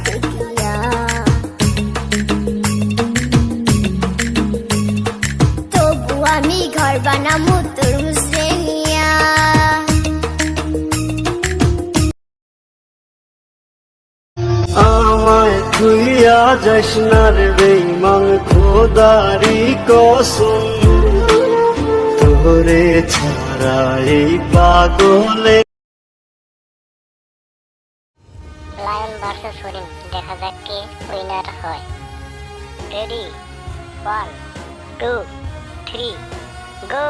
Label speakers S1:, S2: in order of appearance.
S1: ঠেকিয়া। তবু আমি ঘর বানামু তরমুজ রে নিয়া।
S2: আমায় তুইয়া যাস না রে বেঈমান, খোদারি কসম তোরে ছাড়া এই পাগলে।
S3: লায়ন ভার্সেস হরিণ, দেখা যাক কে উইনার হয়। রেডি, 1 2 3 গো।